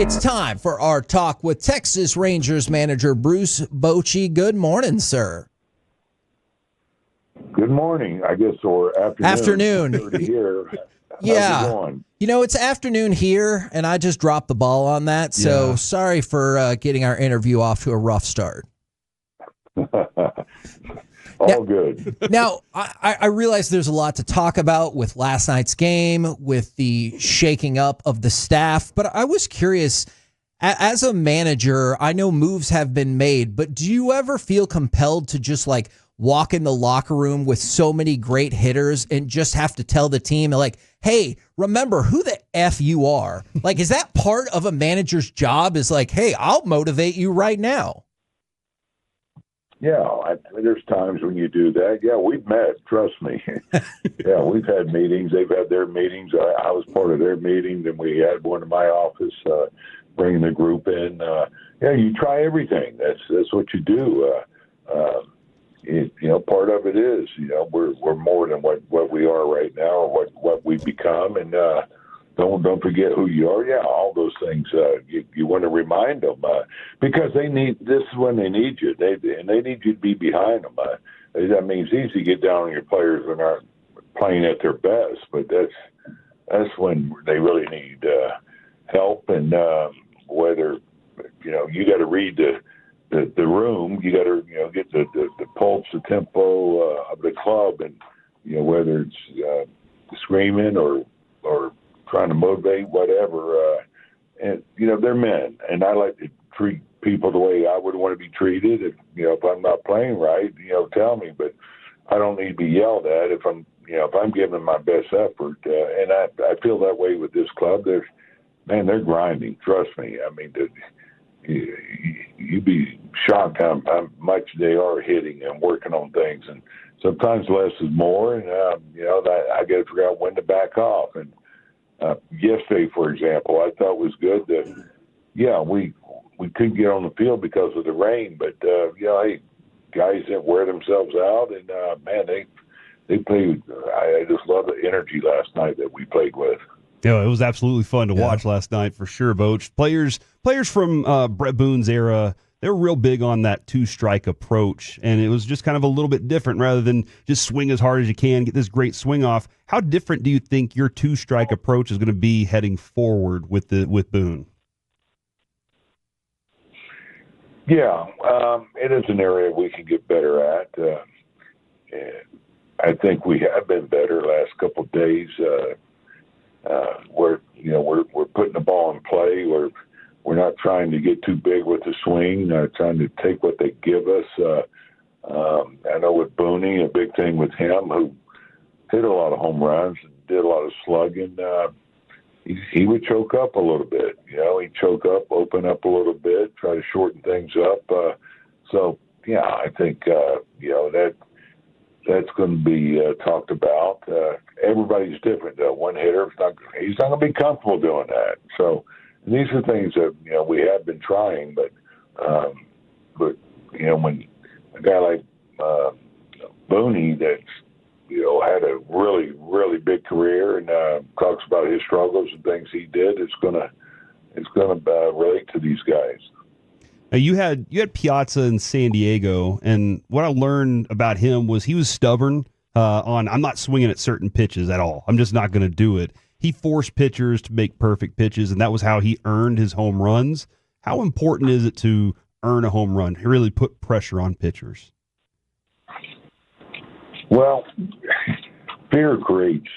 It's time for our talk with Texas Rangers manager Bruce Bochy. Good morning, sir. Good morning, I guess, or afternoon. Here. Yeah. How's it going? You know, it's afternoon here, and I just dropped the ball on that, so sorry for getting our interview off to a rough start. All good. Now, I realize there's a lot to talk about with last night's game, with the shaking up of the staff, but I was curious, as a manager, I know moves have been made, but do you ever feel compelled to just like walk in the locker room with so many great hitters and just have to tell the team, like, hey, remember who the F you are? Like, is that part of a manager's job, is like, hey, I'll motivate you right now? Yeah, I mean, there's times when you do that. Yeah, we've met, trust me. Yeah, we've had meetings. They've had their meetings. I was part of their meetings, and we had one in my office bringing the group in. Yeah, you try everything. That's what you do. Part of it is, we're more than what we are right now, or what we become, and don't forget who you are. Yeah, all those things. You want to remind them because they need. This is when they need you. They need you to be behind them. That means it's easy to get down on your players when they're playing at their best, but that's when they really need help. And whether you got to read the room, you got to get the pulse, the tempo of the club, and whether it's screaming or trying to motivate, whatever. And they're men, and I like to treat people the way I would want to be treated. If I'm not playing right, tell me. But I don't need to be yelled at if I'm giving my best effort. And I feel that way with this club. They're grinding. Trust me. I mean, you'd be shocked how much they are hitting and working on things. And sometimes less is more. And I got to figure out when to back off. And yesterday, for example, I thought was good that we couldn't get on the field because of the rain, but hey, guys didn't wear themselves out, and they played. I just love the energy last night that we played with. Yeah, it was absolutely fun to watch last night for sure, Boch. Players from Bret Boone's era, they were real big on that two-strike approach, and it was just kind of a little bit different rather than just swing as hard as you can, get this great swing off. How different do you think your two-strike approach is going to be heading forward with Boone? Yeah, it is an area we can get better at. I think we have been better last couple of days. We're putting the ball in play. We're not trying to get too big with the swing, trying to take what they give us. I know with Boone, a big thing with him, who hit a lot of home runs and did a lot of slugging, he would choke up a little bit. He'd choke up, open up a little bit, try to shorten things up. I think, that's going to be talked about. Everybody's different, though. One hitter, he's not going to be comfortable doing that. So these are things that, we have been trying, but when a guy like Boone that's, had a really, really big career and talks about his struggles and things he did, it's gonna relate to these guys. Now you had Piazza in San Diego, and what I learned about him was he was stubborn on I'm not swinging at certain pitches at all. I'm just not going to do it. He forced pitchers to make perfect pitches, and that was how he earned his home runs. How important is it to earn a home run? He really put pressure on pitchers. Well, fear creates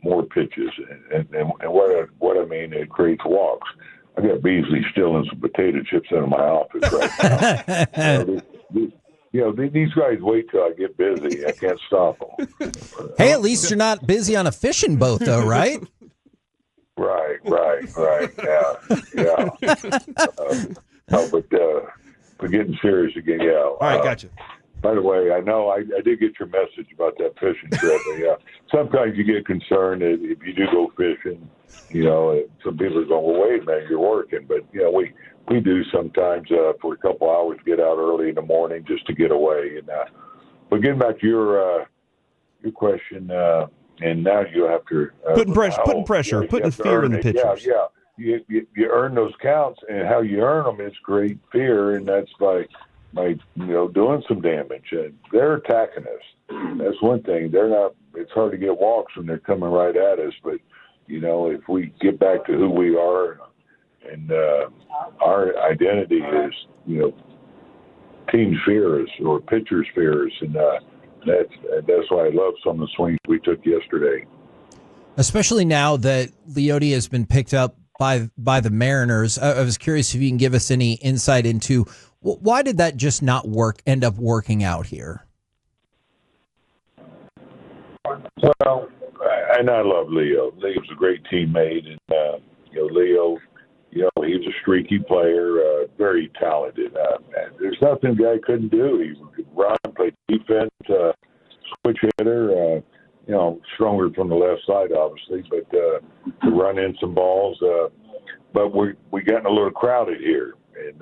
more pitches, and what I mean, it creates walks. I got Beasley stealing some potato chips out of my office right now. These guys wait till I get busy. I can't stop them. Hey, at least you're not busy on a fishing boat, though, right? Right. Yeah. But getting serious again, yeah. All right, gotcha. By the way, I know I did get your message about that fishing trip. But yeah, sometimes you get concerned that if you do go fishing, some people are going, well, wait a minute, you're working. But, we do sometimes for a couple hours get out early in the morning just to get away. And but getting back to your question, and now you have to putting pressure, putting fear in the pitchers. Yeah. you earn those counts, and how you earn them is great fear, and that's by doing some damage. And they're attacking us. That's one thing. They're not. It's hard to get walks when they're coming right at us, but if we get back to who we are, and our identity is team fears or pitchers fears, and that's why I love some of the swings we took yesterday. Especially now that Leody has been picked up by the Mariners. I was curious if you can give us any insight into why did that just not end up working out here? Well, and I love Leo. Leo's a great teammate, and Leo, he's a streaky player, very talented. There's nothing the guy couldn't do. He could run, play defense, switch hitter. Stronger from the left side, obviously, but to run in some balls. But we gotten a little crowded here, and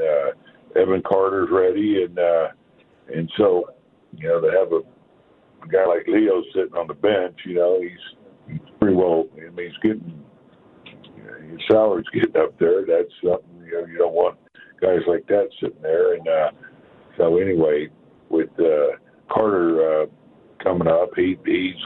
Evan Carter's ready, and so to have a guy like Leo sitting on the bench, he's pretty well. I mean, he's getting his salary's getting up there. That's something you don't want guys like that sitting there, and so anyway, with Carter. Coming up, he's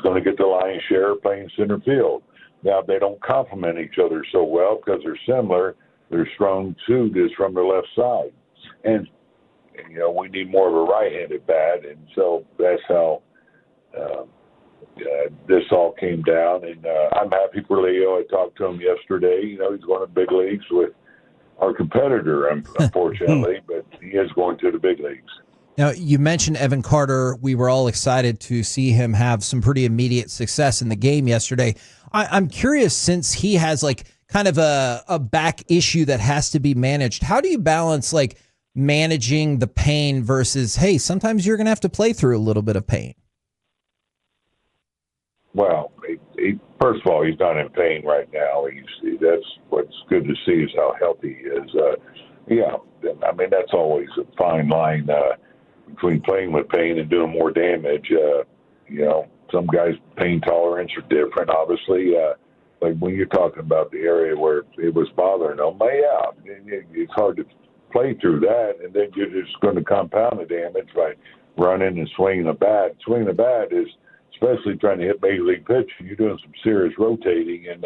going to get the lion's share playing center field. Now, they don't complement each other so well because they're similar. Their strong suit is from the left side. And we need more of a right-handed bat, and so that's how this all came down. And I'm happy for Leo. I talked to him yesterday. He's going to big leagues with our competitor, unfortunately, but he is going to the big leagues. Now, you mentioned Evan Carter. We were all excited to see him have some pretty immediate success in the game yesterday. I'm curious, since he has kind of a back issue that has to be managed, how do you balance managing the pain versus, hey, sometimes you're going to have to play through a little bit of pain? Well, first of all, he's not in pain right now. That's what's good to see is how healthy he is. I mean, that's always a fine line between playing with pain and doing more damage. Some guys' pain tolerance are different, obviously. Like when you're talking about the area where it was bothering them, it's hard to play through that, and then you're just going to compound the damage by running and swinging the bat. Swinging the bat is, especially trying to hit major league pitch, you're doing some serious rotating, and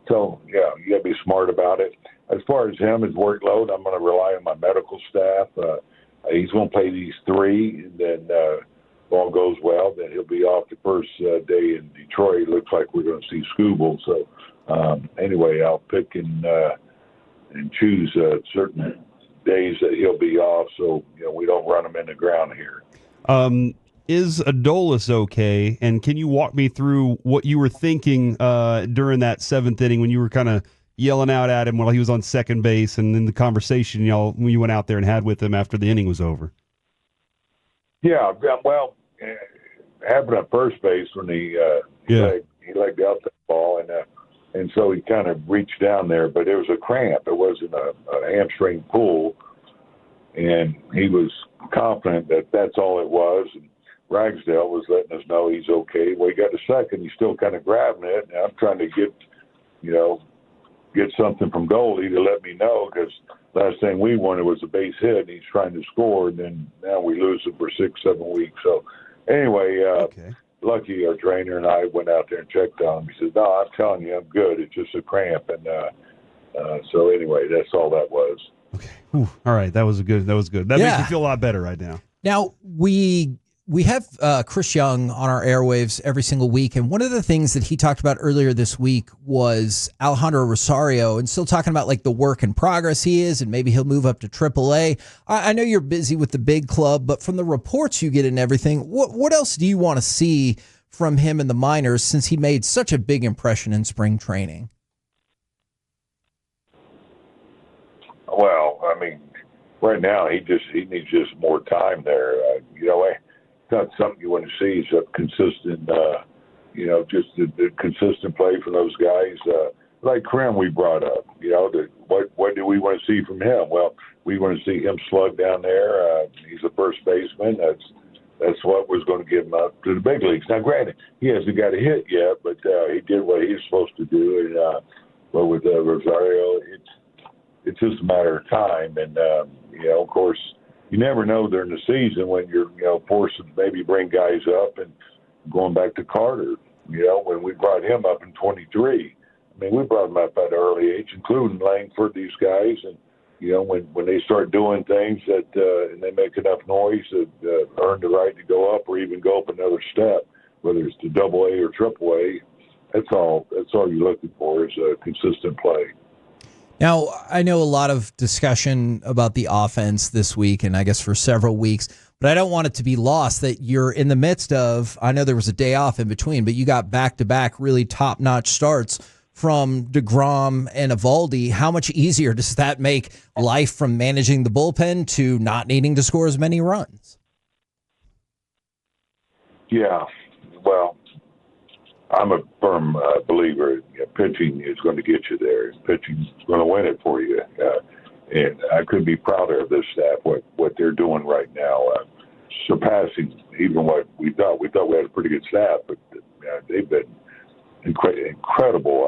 so you got to be smart about it. As far as him, his workload, I'm going to rely on my medical staff. He's going to play these 3, and then if all goes well, then he'll be off the first day in Detroit. It looks like we're going to see Scooble. So anyway, I'll pick and choose certain days that he'll be off, so we don't run him in the ground here. Is Adolis okay? And can you walk me through what you were thinking during that 7th inning when you were kind of yelling out at him while he was on second base, and then the conversation when you went out there and had with him after the inning was over? Yeah, well, happened at first base when he legged out that ball, and so he kind of reached down there, but it was a cramp. It wasn't a hamstring pull, and he was confident that that's all it was. And Ragsdale was letting us know he's okay. Well, he got to second. He's still kind of grabbing it, and I'm trying to get something from Goldie to let me know, because last thing we wanted was a base hit, and he's trying to score, and then now we lose it for 6-7 weeks. So anyway, lucky our trainer and I went out there and checked on him. He said, "No, I'm telling you, I'm good. It's just a cramp." And so anyway, that's all that was. Okay. Whew. All right. That was good. That makes me feel a lot better right now. Now, we have Chris Young on our airwaves every single week, and one of the things that he talked about earlier this week was Alejandro Rosario, and still talking about the work in progress he is, and maybe he'll move up to AAA. I know you're busy with the big club, but from the reports you get and everything, what else do you want to see from him in the minors, since he made such a big impression in spring training? Well, I mean, right now he needs just more time there. It's not something you want to see. It's a consistent, just the consistent play from those guys. Like Krim, we brought up. What do we want to see from him? Well, we want to see him slug down there. He's a first baseman. That's what was going to get him up to the big leagues. Now, granted, he hasn't got a hit yet, but he did what he was supposed to do. but with Rosario, it's just a matter of time. And of course, you never know during the season when you're forced to maybe bring guys up. And going back to Carter, when we brought him up in 23, I mean, we brought him up at an early age, including Langford, these guys, and when they start doing things that and they make enough noise that earn the right to go up or even go up another step, whether it's to Double A or Triple A, that's all you're looking for is consistent play. Now, I know a lot of discussion about the offense this week, and I guess for several weeks, but I don't want it to be lost that you're in the midst of, I know there was a day off in between, but you got back-to-back really top-notch starts from DeGrom and Eovaldi. How much easier does that make life from managing the bullpen to not needing to score as many runs? Yeah, well, I'm a firm believer pitching is going to get you there. Pitching is going to win it for you. And I couldn't be prouder of this staff, what they're doing right now, surpassing even what we thought. We thought we had a pretty good staff, but they've been incredible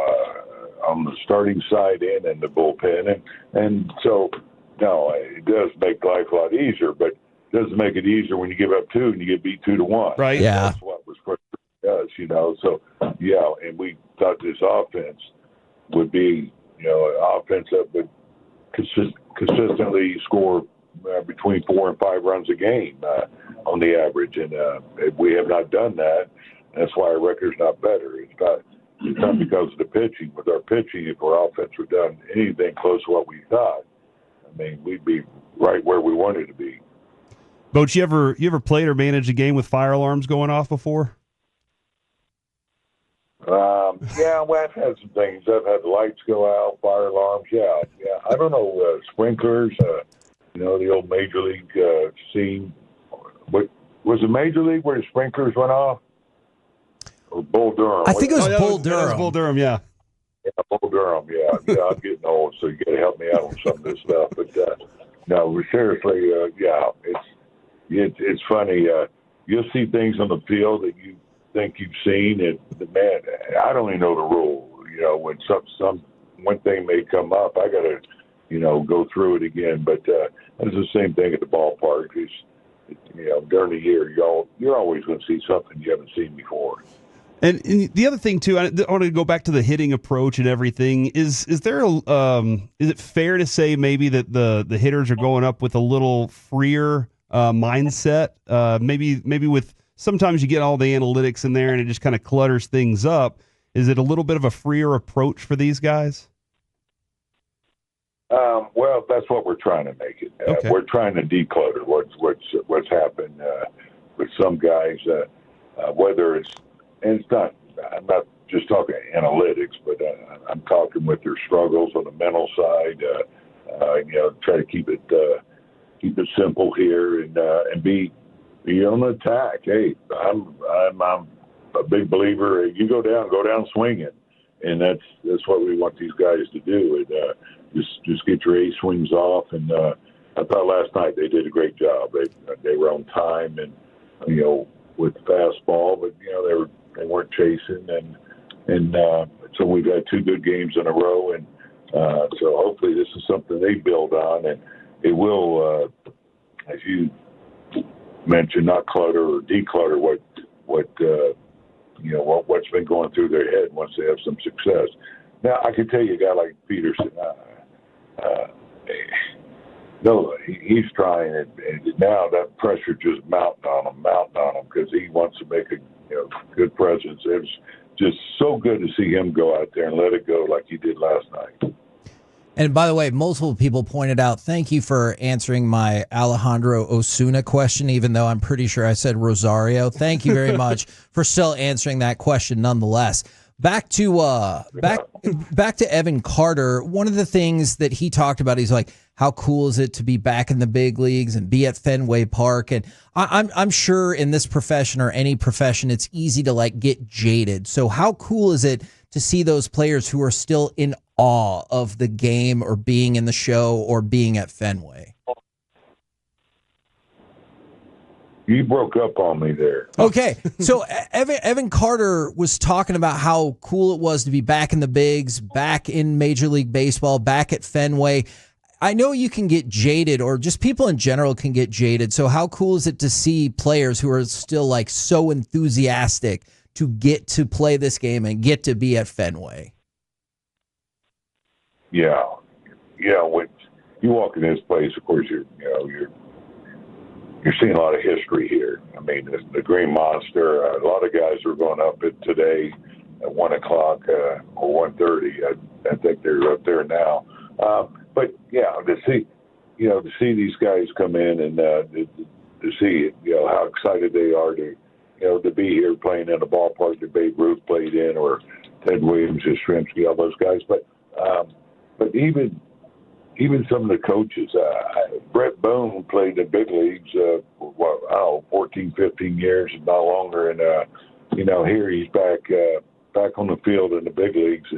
on the starting side and in the bullpen. And so, no, it does make life a lot easier, but it doesn't make it easier when you give up 2 and you get beat 2-1. Right. Yeah. That's what was frustrating us, So, yeah, and we thought this offense would be, an offense that would consistently score between 4 and 5 runs a game on the average. And we have not done that. That's why our record's not better. It's not because of the pitching. With our pitching, if our offense were done anything close to what we thought, I mean, we'd be right where we wanted to be. Boch, you ever played or managed a game with fire alarms going off before? Yeah, well, I've had some things. I've had the lights go out, fire alarms. Yeah. I don't know, sprinklers. The old Major League scene. What was it? Major League where the sprinklers went off? Or Bull Durham? I think it was Bull Durham. Durham. It was Bull Durham, yeah. Yeah, Bull Durham. Yeah. I'm getting old, so you got to help me out on some of this stuff. But no, seriously, it's funny. You'll see things on the field that you think you've seen, and man, I don't even know the rule. When some one thing may come up, I got to go through it again. But it's the same thing at the ballpark. During the year, you're always going to see something you haven't seen before. And the other thing too, I want to go back to the hitting approach and everything. Is there is it fair to say maybe that the hitters are going up with a little freer mindset? Maybe with sometimes you get all the analytics in there and it just kind of clutters things up. Is it a little bit of a freer approach for these guys? Well, that's what we're trying to make it. Okay. We're trying to declutter what's happened with some guys. Whether it's, and it's not. I'm not just talking analytics, but I'm talking with their struggles on the mental side. Try to keep it simple here and be on the attack. Hey, I'm a big believer. You go down swinging, and that's what we want these guys to do. And just get your A swings off. And I thought last night they did a great job. They were on time and with the fastball, but they weren't chasing. And so we've had 2 good games in a row, and so hopefully this is something they build on, and it will, as you mentioned, not clutter or declutter what's been going through their head once they have some success. Now, I can tell you a guy like Peterson, no, he's trying, and now that pressure just mounting on him because he wants to make a good presence. It was just so good to see him go out there and let it go like he did last night. And by the way, multiple people pointed out, thank you for answering my Alejandro Osuna question, even though I'm pretty sure I said Rosario. Thank you very much for still answering that question nonetheless. Back to Evan Carter. One of the things that he talked about, he's like, how cool is it to be back in the big leagues and be at Fenway Park? And I'm sure in this profession or any profession, it's easy to get jaded. So how cool is it to see those players who are still in awe of the game or being in the show or being at Fenway? You broke up on me there. Okay, so Evan Carter was talking about how cool it was to be back in the bigs, back in Major League Baseball, back at Fenway. I know you can get jaded, or just people in general can get jaded. So how cool is it to see players who are still like so enthusiastic to get to play this game and get to be at Fenway? Yeah. When you walk in this place, of course, you're seeing a lot of history here. I mean, the Green Monster. A lot of guys are going up it today at 1:00 or 1:30. I think they're up there now. But yeah, to see these guys come in and to see how excited they are to be here playing in a ballpark that Babe Ruth played in, or Ted Williams, Yastrzemski, all those guys. But even some of the coaches, Bret Boone played in the big leagues, 14, 15 years, and not longer. And here he's back on the field in the big leagues.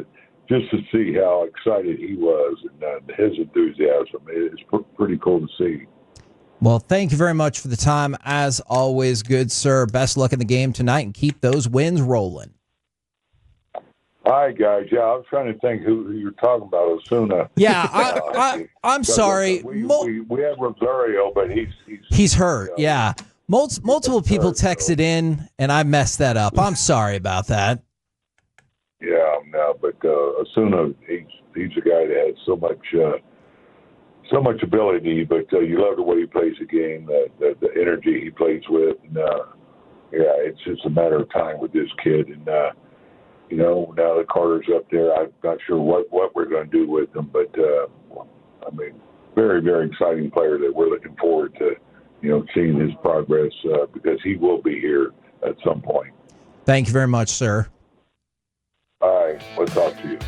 Just to see how excited he was and his enthusiasm is pretty cool to see. Well, thank you very much for the time. As always, good sir. Best luck in the game tonight and keep those wins rolling. All right, guys. Yeah, I was trying to think who you're talking about. Osuna. Yeah, I'm sorry. We have Rosario, but he's hurt. Yeah, multiple people texted in, and I messed that up. I'm sorry about that. Yeah, no, but Osuna, he's a guy that has so much ability, but you love the way he plays the game, the energy he plays with, and it's just a matter of time with this kid. And now that Carter's up there, I'm not sure what we're going to do with him, but I mean, very, very exciting player that we're looking forward to, seeing his progress because he will be here at some point. Thank you very much, sir. All right, we'll talk to you.